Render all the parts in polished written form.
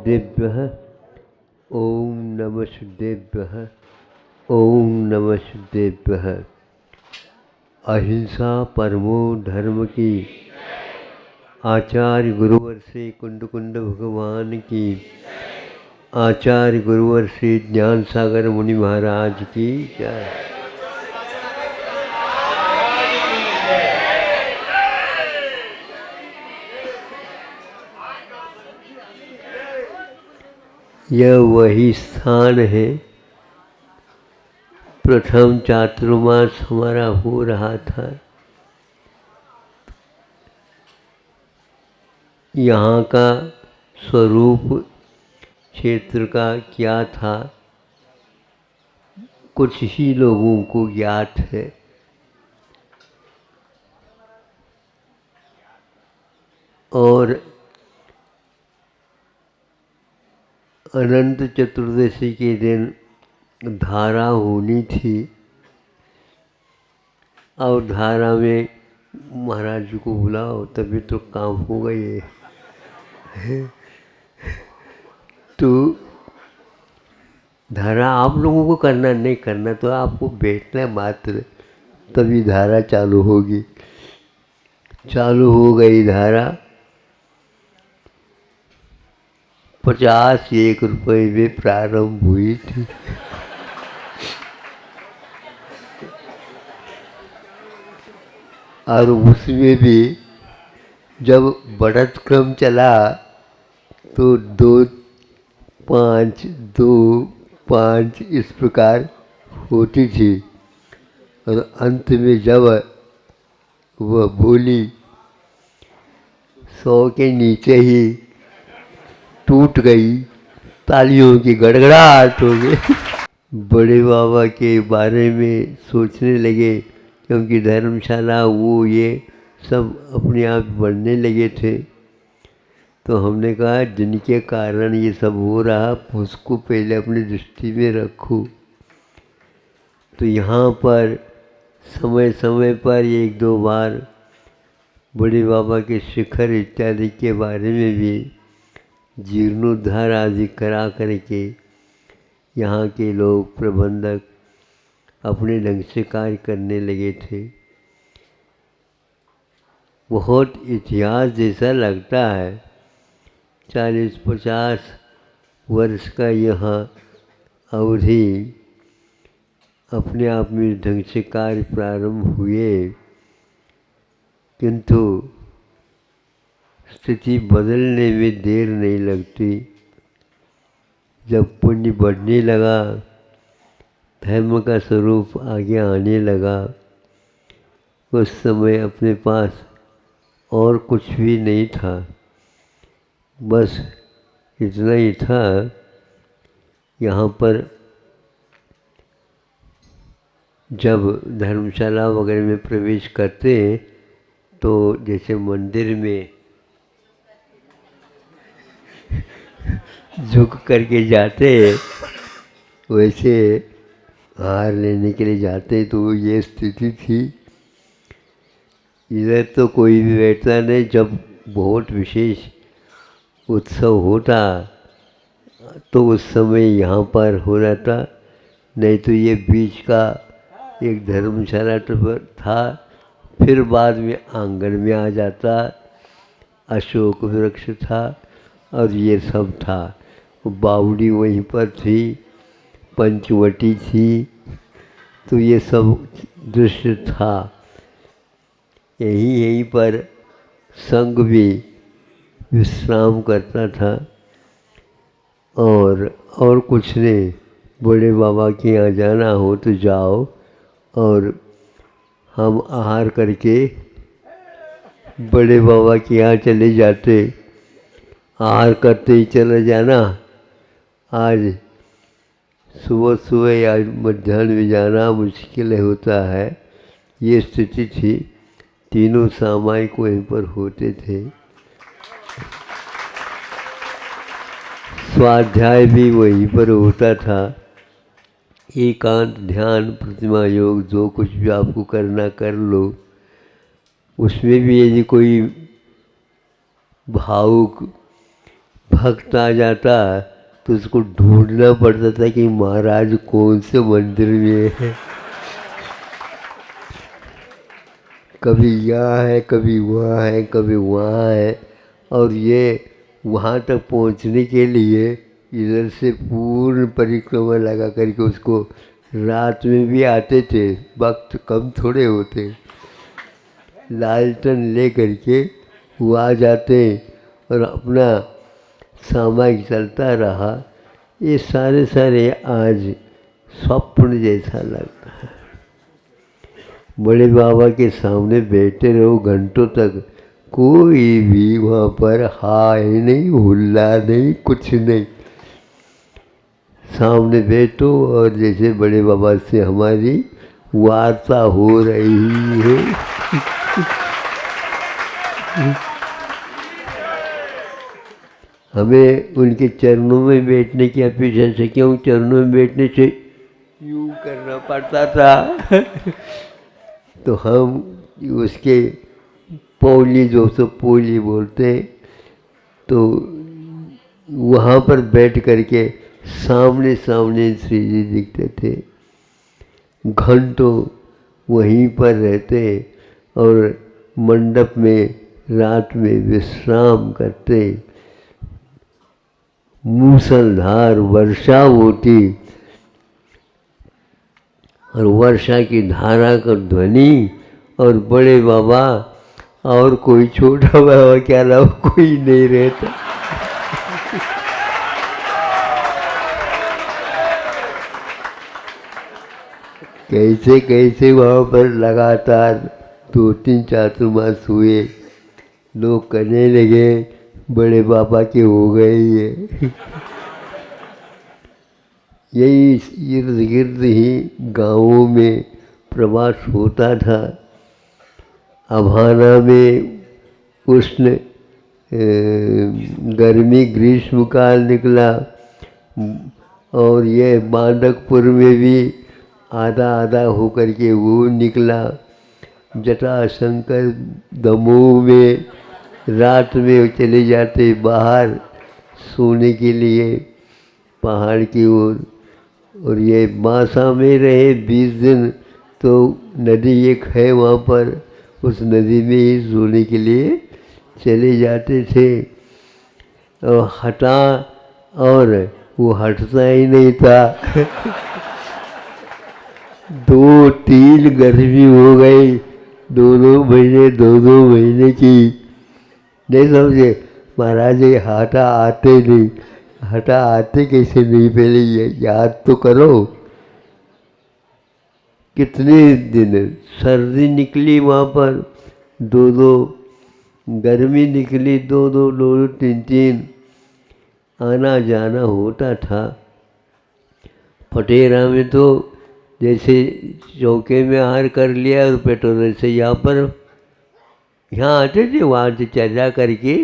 शुद्धेभ्यः ओम नमः शुद्धेभ्यः ओम नमः शुद्धेभ्यः। अहिंसा परमो धर्म की आचार्य गुरुवर श्री कुंड कुंड भगवान की, आचार्य गुरुवर श्री ज्ञान सागर मुनि महाराज की जय। यह वही स्थान है, प्रथम चातुर्मास हमारा हो रहा था। यहाँ का स्वरूप क्षेत्र का क्या था कुछ ही लोगों को ज्ञात है। और अनंत चतुर्दशी के दिन धारा होनी थी और धारा में महाराज जी को बुलाओ तभी तो काम हो गए। तो धारा आप लोगों को करना नहीं करना तो आपको बैठना मात्र, तभी धारा चालू होगी। चालू हो गई धारा। 51 रुपये में प्रारंभ हुई थी। और उसमें भी जब बढ़त क्रम चला तो 2, 5, 2, 5 इस प्रकार होती थी। और अंत में जब वह बोली 100 के नीचे ही टूट गई, तालियों की गड़गड़ाहट हो गई। बड़े बाबा के बारे में सोचने लगे क्योंकि धर्मशाला वो ये सब अपने आप बढ़ने लगे थे। तो हमने कहा जिनके कारण ये सब हो रहा उसको पहले अपनी दृष्टि में रखो। तो यहाँ पर समय समय पर 1-2 बार बड़े बाबा के शिखर इत्यादि के बारे में भी जीर्णोद्धार आदि करा करके यहाँ के लोग प्रबंधक अपने ढंग से कार्य करने लगे थे। बहुत इतिहास जैसा लगता है। 40-50 वर्ष का यहाँ अवधि अपने आप में ढंग से कार्य प्रारंभ हुए, किंतु स्थिति बदलने में देर नहीं लगती। जब पुण्य बढ़ने लगा, धर्म का स्वरूप आगे आने लगा, उस समय अपने पास और कुछ भी नहीं था, बस इतना ही था। यहाँ पर जब धर्मशाला वगैरह में प्रवेश करते तो जैसे मंदिर में झुक करके जाते वैसे हार लेने के लिए जाते, तो ये स्थिति थी। इधर तो कोई भी बैठता नहीं। जब बहुत विशेष उत्सव होता तो उस समय यहाँ पर हो रहा था, नहीं तो ये बीच का एक धर्मशाला था। फिर बाद में आंगन में आ जाता, अशोक वृक्ष था और ये सब था। बावड़ी वहीं पर थी, पंचवटी थी, तो ये सब दृश्य था। यहीं पर संघ भी विश्राम करता था। और कुछ नहीं, बड़े बाबा के यहाँ जाना हो तो जाओ और हम आहार करके बड़े बाबा के यहाँ चले जाते। आहार करते ही चले जाना। आज सुबह सुबह या मध्याह्न में जाना मुश्किल होता है, ये स्थिति थी। तीनों सामायिक वहीं पर होते थे। स्वाध्याय भी वहीं पर होता था। एकांत ध्यान प्रतिमा योग जो कुछ भी आपको करना कर लो। उसमें भी यदि कोई भावुक भक्त आ जाता तो उसको ढूंढना पड़ता था कि महाराज कौन से मंदिर में है। कभी यहाँ है, कभी वहाँ है, कभी वहाँ है। और ये वहाँ तक पहुँचने के लिए इधर से पूर्ण परिक्रमा लगा करके उसको रात में भी आते थे, वक्त कम थोड़े होते, लालटेन ले करके वो आ जाते और अपना सामायिक चलता रहा। ये सारे आज स्वप्न जैसा लगता है। बड़े बाबा के सामने बैठे रहो घंटों तक, कोई भी वहाँ पर हाय नहीं, हुल्ला नहीं, कुछ नहीं। सामने बैठो और जैसे बड़े बाबा से हमारी वार्ता हो रही है। हमें उनके चरणों में बैठने की अपेक्षा से, क्यों चरणों में बैठने से यूँ करना पड़ता था। तो हम उसके पौली, जो सो पोली बोलते हैं, तो वहाँ पर बैठ करके सामने सामने श्री जी दिखते थे। घंटों वहीं पर रहते और मंडप में रात में विश्राम करते। मूसलधार वर्षा होती और वर्षा की धारा का ध्वनि, और बड़े बाबा और कोई छोटा बाबा के अलावा कोई नहीं रहता। कैसे कैसे वहाँ पर लगातार 2-3 चातुर्मास हुए। लोग कहने लगे बड़े बाबा के हो गए ये। यही इर्द गिर्द ही गाँवों में प्रवास होता था। अभाना में उष्ण गर्मी ग्रीष्म काल निकला, और ये बांडकपुर में भी आधा आधा होकर के वो निकला। जटाशंकर दमोह में रात में चले जाते बाहर सोने के लिए पहाड़ की ओर। और ये बांसा में रहे 20 दिन, तो नदी एक है वहाँ पर, उस नदी में ही सोने के लिए चले जाते थे। और हटा, और वो हटता ही नहीं था। 2-3 गर्मी हो गई, 2-2 महीने की। नहीं समझे महाराज, ये हटा आते नहीं। हटा आते कैसे नहीं, पहले ये याद तो करो। कितने दिन सर्दी निकली वहाँ पर, 2-2, गर्मी निकली 2-2, 3-3, आना जाना होता था। फटेरा में तो जैसे चौके में आहार कर लिया और पेट्रोल से यहाँ पर, यहाँ आते थे, वहाँ से चर्चा करके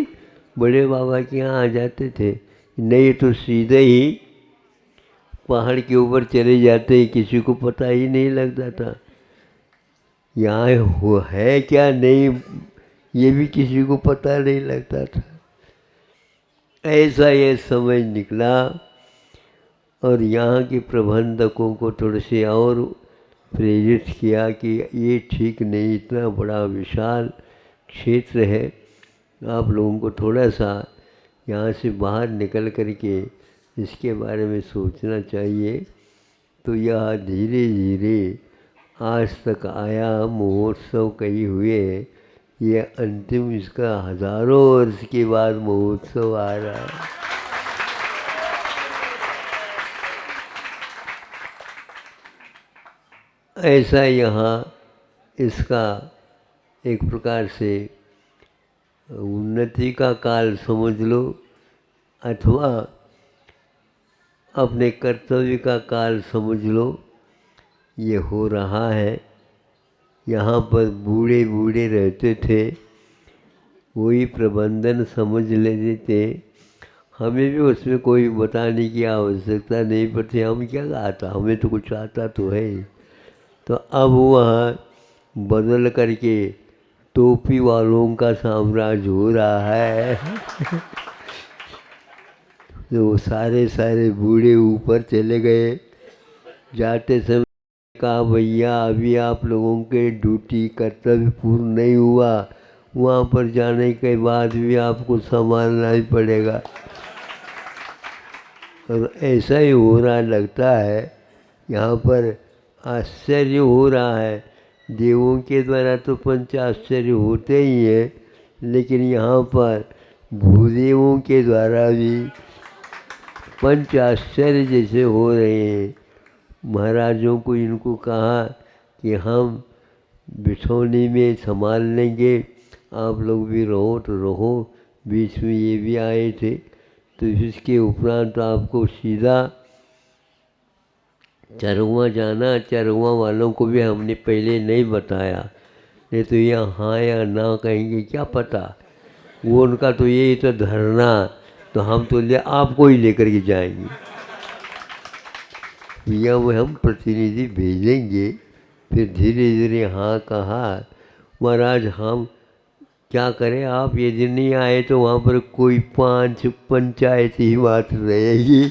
बड़े बाबा के यहाँ आ जाते थे। नहीं तो सीधे ही पहाड़ के ऊपर चले जाते, किसी को पता ही नहीं लगता था यहाँ वो है क्या नहीं, ये भी किसी को पता नहीं लगता था। ऐसा ये समय निकला। और यहाँ के प्रबंधकों को थोड़े से और प्रेरित किया कि ये ठीक नहीं, इतना बड़ा विशाल क्षेत्र है, आप लोगों को थोड़ा सा यहाँ से बाहर निकल कर के इसके बारे में सोचना चाहिए। तो यह धीरे धीरे आज तक आया, महोत्सव कई हुए, ये अंतिम इसका 1000 वर्ष के बाद महोत्सव आ रहा है। ऐसा यहाँ इसका एक प्रकार से उन्नति का काल समझ लो, अथवा अपने कर्तव्य का काल समझ लो, ये हो रहा है। यहाँ पर बूढ़े बूढ़े रहते थे, वही प्रबंधन समझ लेते थे। हमें भी उसमें कोई बताने की आवश्यकता नहीं पड़ती, हम क्या आता, हमें तो कुछ आता तो है। तो अब वहाँ बदल करके टोपी वालों का साम्राज्य हो रहा है। तो वो सारे बूढ़े ऊपर चले गए। जाते समय कहा भैया अभी आप लोगों के ड्यूटी कर्तव्य पूर्ण नहीं हुआ, वहाँ पर जाने के बाद भी आपको संभालना ही पड़ेगा। और ऐसा ही हो रहा लगता है, यहाँ पर आश्चर्य हो रहा है। देवों के द्वारा तो पंच आश्चर्य होते ही हैं, लेकिन यहाँ पर भूदेवों के द्वारा भी पंच आश्चर्य जैसे हो रहे हैं। महाराजों को इनको कहा कि हम बिठौनी में संभाल लेंगे, आप लोग भी रहो तो रहो। बीच में ये भी आए थे, तो इसके उपरांत तो आपको सीधा चरवा जाना। चरवा वालों को भी हमने पहले नहीं बताया, नहीं तो यहाँ हाँ या ना कहेंगे क्या पता। वो उनका तो यही तो धरना, तो हम तो आपको ही लेकर के जाएंगे। यहाँ में हम प्रतिनिधि भेजेंगे। फिर धीरे धीरे हाँ कहा। महाराज हम क्या करें, आप यदि नहीं आए तो वहाँ पर कोई 5 पंचायत ही बात रहेगी,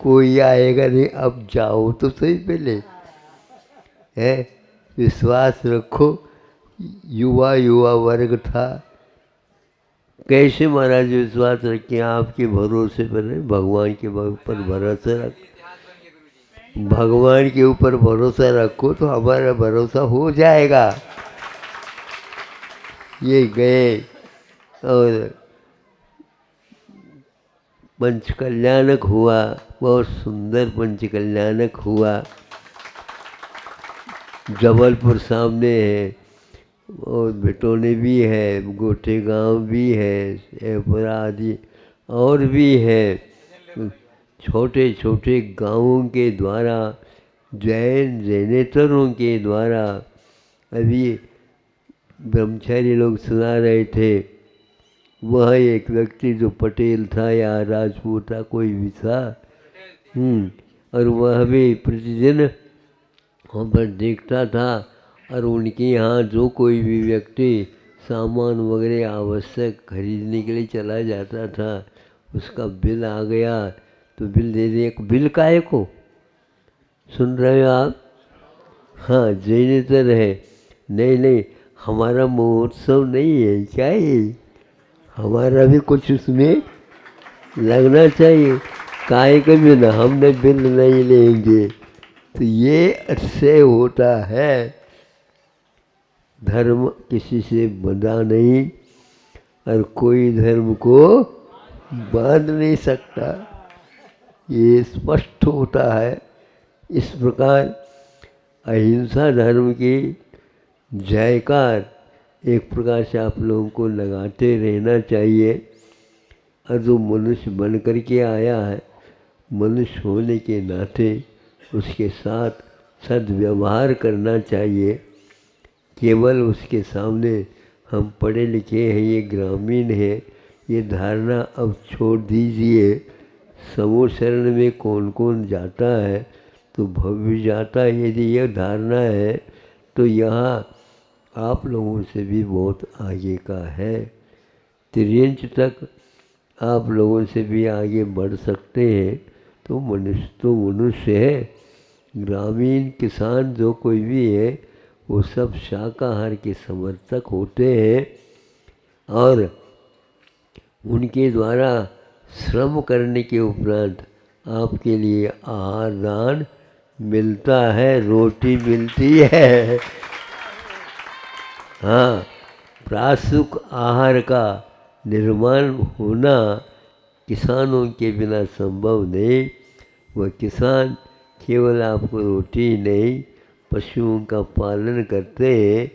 कोई आएगा नहीं। अब जाओ तो सही पहले, है विश्वास रखो। युवा वर्ग था, कैसे महाराज विश्वास रखें आपके भरोसे पर नहीं, भगवान के ऊपर भरोसा रख। भगवान के ऊपर भरोसा रखो तो हमारा भरोसा हो जाएगा। ये गए और पंचकल्याणक हुआ, बहुत सुंदर पंचकल्याणक हुआ। जबलपुर सामने है, और भिटौनी भी है, गोटे गांव भी है, एपुरा आदि और भी है। छोटे छोटे गांवों के द्वारा, जैनेतरों के द्वारा, अभी ब्रह्मचारी लोग सुना रहे थे। वह एक व्यक्ति जो पटेल था या राजपूत था, कोई भी था, और वह भी प्रतिदिन वहाँ पर देखता था। और उनके यहाँ जो कोई भी व्यक्ति सामान वगैरह आवश्यक खरीदने के लिए चला जाता था, उसका बिल आ गया तो बिल दे दे। बिल काहे को सुन रहे हो आप? हाँ, जैनेतर है। नहीं, हमारा महोत्सव नहीं है क्या ये, हमारा भी कुछ उसमें लगना चाहिए। काहे के बिना हमने बिल नहीं लेंगे। तो ये अच्छे होता है। धर्म किसी से बंधा नहीं, और कोई धर्म को बांध नहीं सकता, ये स्पष्ट होता है। इस प्रकार अहिंसा धर्म की जयकार एक प्रकार से आप लोगों को लगाते रहना चाहिए। और जो मनुष्य बन कर के आया है, मनुष्य होने के नाते उसके साथ सद्व्यवहार करना चाहिए। केवल उसके सामने हम पढ़े लिखे हैं, ये ग्रामीण है, ये धारणा अब छोड़ दीजिए। समूह शरण में कौन कौन जाता है तो भव्य जाता है। यदि यह धारणा है तो यहाँ आप लोगों से भी बहुत आगे का है। त्रियंच तक आप लोगों से भी आगे बढ़ सकते हैं। तो मनुष्य है। ग्रामीण किसान जो कोई भी है, वो सब शाकाहार के समर्थक होते हैं, और उनके द्वारा श्रम करने के उपरांत आपके लिए आहार दान मिलता है, रोटी मिलती है। हाँ, प्रासुक आहार का निर्माण होना किसानों के बिना संभव नहीं। वह किसान केवल आपको रोटी नहीं, पशुओं का पालन करते हैं,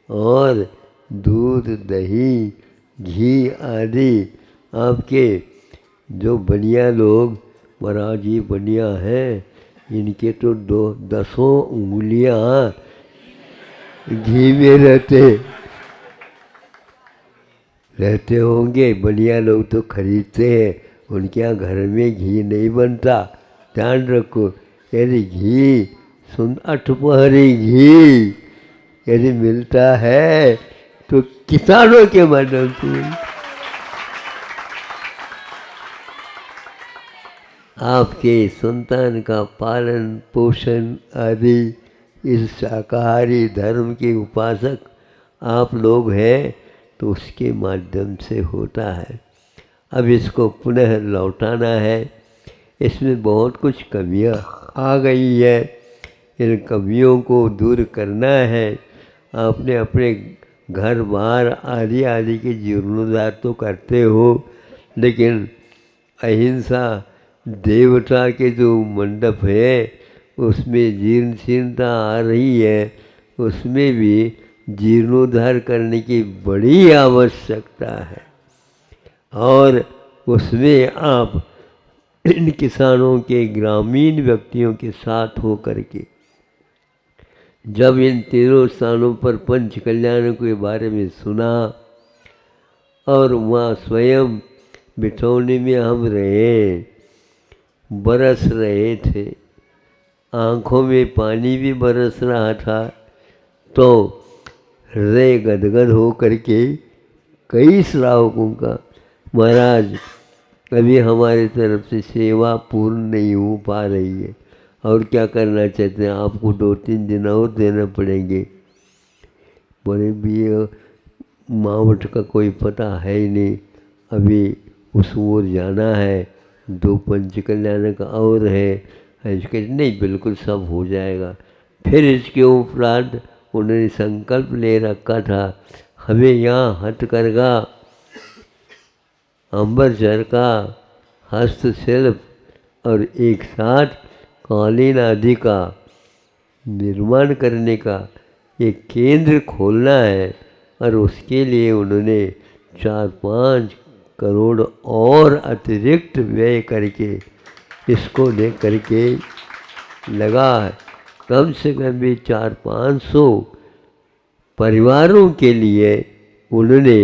और दूध दही घी आदि आपके जो बनिया लोग, महाराज ये बनिया हैं, इनके तो 10 उंगलियां घी में रहते होंगे। बनिया लोग तो खरीदते हैं, उनके यहाँ घर में घी नहीं बनता। ध्यान रखो, यदि घी अठपहरी घी यदि मिलता है तो किसानों के माध्यम से। आपके संतान का पालन पोषण आदि इस शाकाहारी धर्म के उपासक आप लोग हैं, तो उसके माध्यम से होता है। अब इसको पुनः लौटाना है। इसमें बहुत कुछ कमियां आ गई है, इन कमियों को दूर करना है। आपने अपने घर बार आदि आदि के जीर्णोद्धार तो करते हो, लेकिन अहिंसा देवता के जो मंडप है उसमें जीर्ण शीर्णता आ रही है, उसमें भी जीर्णोद्धार करने की बड़ी आवश्यकता है। और उसमें आप इन किसानों के ग्रामीण व्यक्तियों के साथ हो करके जब इन तीनों स्थानों पर पंच कल्याणों के बारे में सुना, और वहाँ स्वयं बिठौने में हम रहे, बरस रहे थे, आँखों में पानी भी बरस रहा था, तो हृदय गदगद हो करके कई श्रावकों का, महाराज अभी हमारी तरफ से सेवा पूर्ण नहीं हो पा रही है, और क्या करना चाहते हैं, आपको 2-3 दिन और देना पड़ेंगे। बोले भी मावट का कोई पता है ही नहीं, अभी उस ओर जाना है, 2 पंच कल्याण का और है। इसके नहीं, बिल्कुल सब हो जाएगा। फिर इसके उपरांत उन्होंने संकल्प ले रखा था, हमें यहाँ हथकरघा, अंबरसर का हस्तशिल्प और एक साथ कालीन आदि का निर्माण करने का एक केंद्र खोलना है। और उसके लिए उन्होंने 4-5 करोड़ और अतिरिक्त व्यय करके इसको ले करके लगा है। कम से कम भी 400-500 परिवारों के लिए उन्होंने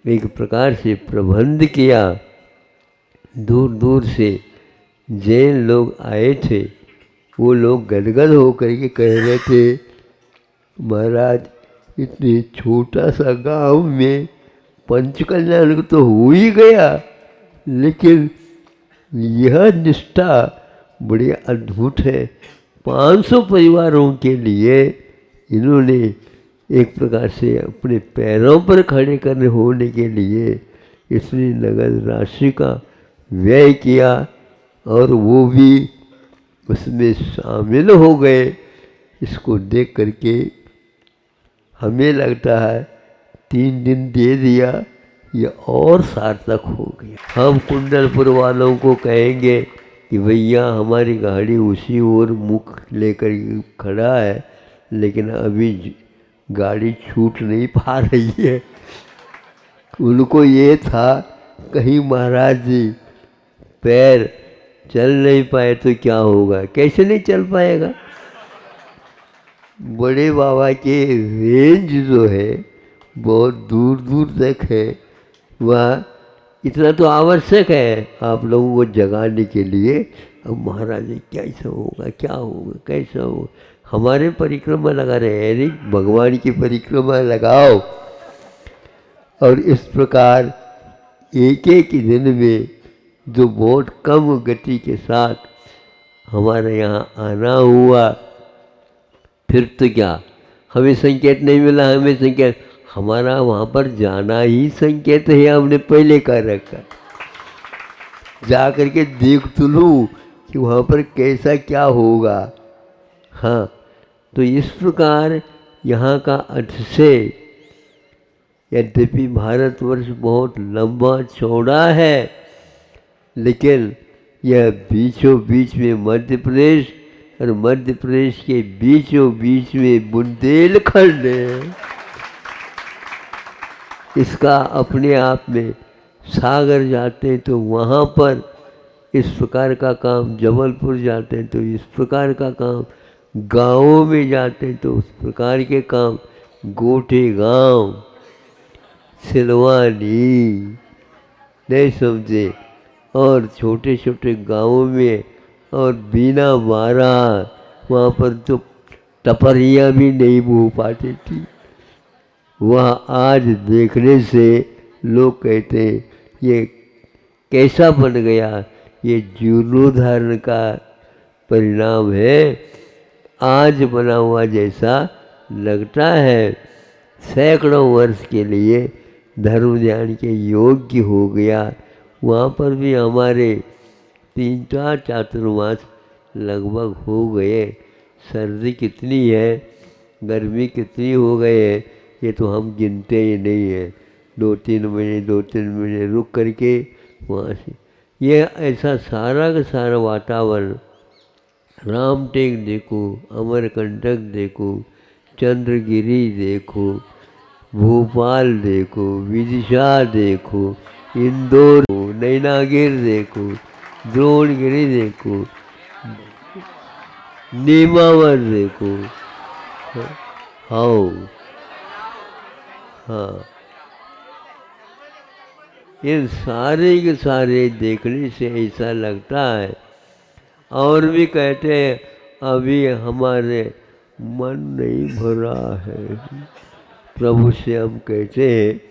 एक प्रकार से प्रबंध किया। दूर दूर से जैन लोग आए थे, वो लोग गदगद होकर के कह रहे थे, महाराज इतने छोटा सा गांव में पंच कल्याण तो हो ही गया, लेकिन यह निष्ठा बड़ी अद्भुत है। 500 परिवारों के लिए इन्होंने एक प्रकार से अपने पैरों पर खड़े करने होने के लिए इसने नगद राशि का व्यय किया, और वो भी उसमें शामिल हो गए। इसको देख करके हमें लगता है 3 दिन दे दिया, ये और सार्थक हो गया। हम कुंडलपुर वालों को कहेंगे कि भैया हमारी गाड़ी उसी ओर मुख लेकर खड़ा है, लेकिन अभी गाड़ी छूट नहीं पा रही है। उनको ये था कहीं महाराज जी पैर चल नहीं पाए तो क्या होगा, कैसे नहीं चल पाएगा। बड़े बाबा के रेंज जो है बहुत दूर दूर तक है, वह इतना तो आवश्यक है आप लोगों को जगाने के लिए। अब महाराज जी कैसा होगा, क्या होगा, कैसा होगा, हमारे परिक्रमा लगा रहे हैं, नहीं भगवान की परिक्रमा लगाओ। और इस प्रकार एक एक दिन में जो बहुत कम गति के साथ हमारे यहाँ आना हुआ, फिर तो क्या हमें संकेत नहीं मिला, हमें संकेत, हमारा वहाँ पर जाना ही संकेत है, हमने पहले कर रखा। जा कर के देख तो लूँ कि वहाँ पर कैसा क्या होगा। हाँ, तो इस प्रकार यहाँ का अतिशय, यद्यपि भारतवर्ष बहुत लंबा चौड़ा है, लेकिन यह बीचों बीच में मध्य प्रदेश और मध्य प्रदेश के बीचों बीच में बुंदेलखंड है। इसका अपने आप में सागर जाते हैं तो वहाँ पर इस प्रकार का काम, जबलपुर जाते हैं तो इस प्रकार का काम, गाँवों में जाते हैं तो उस प्रकार के काम, गोटे गांव, सिलवानी, नहीं समझे, और छोटे छोटे गाँवों में, और बिना मारा वहाँ पर तो टपरियाँ भी नहीं बो पाती थी। वह आज देखने से लोग कहते हैं ये कैसा बन गया, ये जीर्णोद्धारण का परिणाम है। आज बना हुआ जैसा लगता है, सैकड़ों वर्ष के लिए धर्म ध्यान के योग्य हो गया। वहाँ पर भी हमारे 3-4 चातुर्मास लगभग हो गए। सर्दी कितनी है, गर्मी कितनी हो गई है, ये तो हम गिनते ही नहीं है। 2-3 महीने रुक करके वहाँ से ये ऐसा सारा का सारा वातावरण, रामटेक देखो, अमरकंटक देखो, चंद्रगिरी देखो, भोपाल देखो, विदिशा देखो, इंदौर, नैनागिर देखो, द्रोणगिरी देखो, नीमावर देखो। हाँ हाँ, इन सारे के सारे देखने से ऐसा लगता है। और भी कहते हैं अभी हमारे मन नहीं भरा है। प्रभु से हम कहते हैं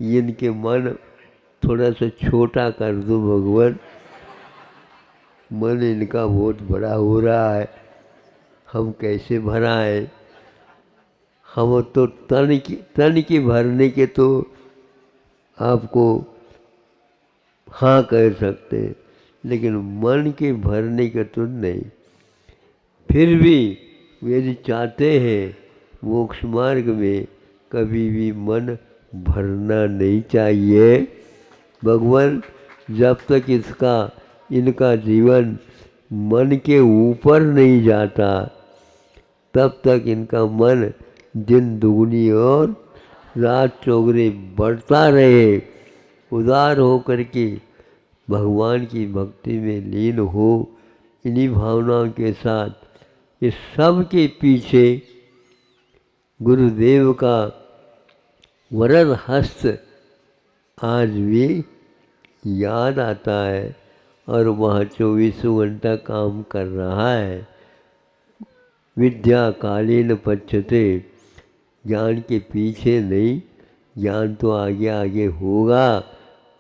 इनके मन थोड़ा सा छोटा कर दो भगवान, मन इनका बहुत बड़ा हो रहा है, हम कैसे भराएं। हम तो तन की भरने के तो आपको हाँ कह सकते हैं, लेकिन मन के भरने के तो नहीं। फिर भी यदि चाहते हैं मोक्ष मार्ग में कभी भी मन भरना नहीं चाहिए। भगवान जब तक इनका जीवन मन के ऊपर नहीं जाता तब तक इनका मन दिन दुगनी और रात चौगुनी बढ़ता रहे, उदार हो करके भगवान की भक्ति में लीन हो। इन्हीं भावनाओं के साथ इस सब के पीछे गुरुदेव का वरद हस्त आज भी याद आता है और वह 24 घंटा काम कर रहा है। विद्या कालीन पच्यते, ज्ञान के पीछे नहीं, ज्ञान तो आगे आगे होगा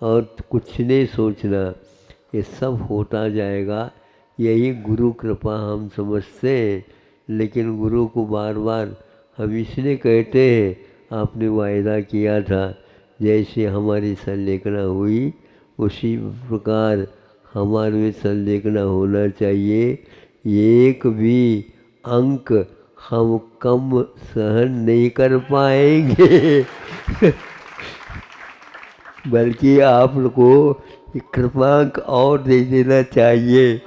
और कुछ नहीं सोचना, ये सब होता जाएगा। यही गुरु कृपा हम समझते हैं। लेकिन गुरु को बार बार हम इसलिए कहते हैं, आपने वायदा किया था जैसे हमारी संलेखना हुई उसी प्रकार हमारे में संलेखना होना चाहिए। एक भी अंक हम कम सहन नहीं कर पाएंगे बल्कि आप लोग को कृपांक और दे देना चाहिए।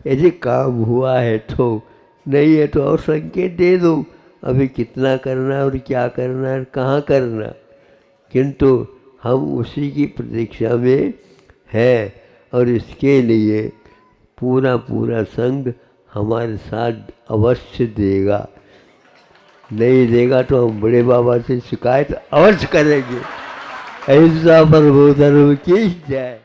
यदि काम हुआ है तो, नहीं है तो और संकेत दे दो, अभी कितना करना है और क्या करना है, कहाँ करना। किंतु हम उसी की प्रतीक्षा में है और इसके लिए पूरा पूरा संघ हमारे साथ अवश्य देगा। नहीं देगा तो हम बड़े बाबा से शिकायत अवश्य करेंगे। ऐसा प्रभु धर्म की जय।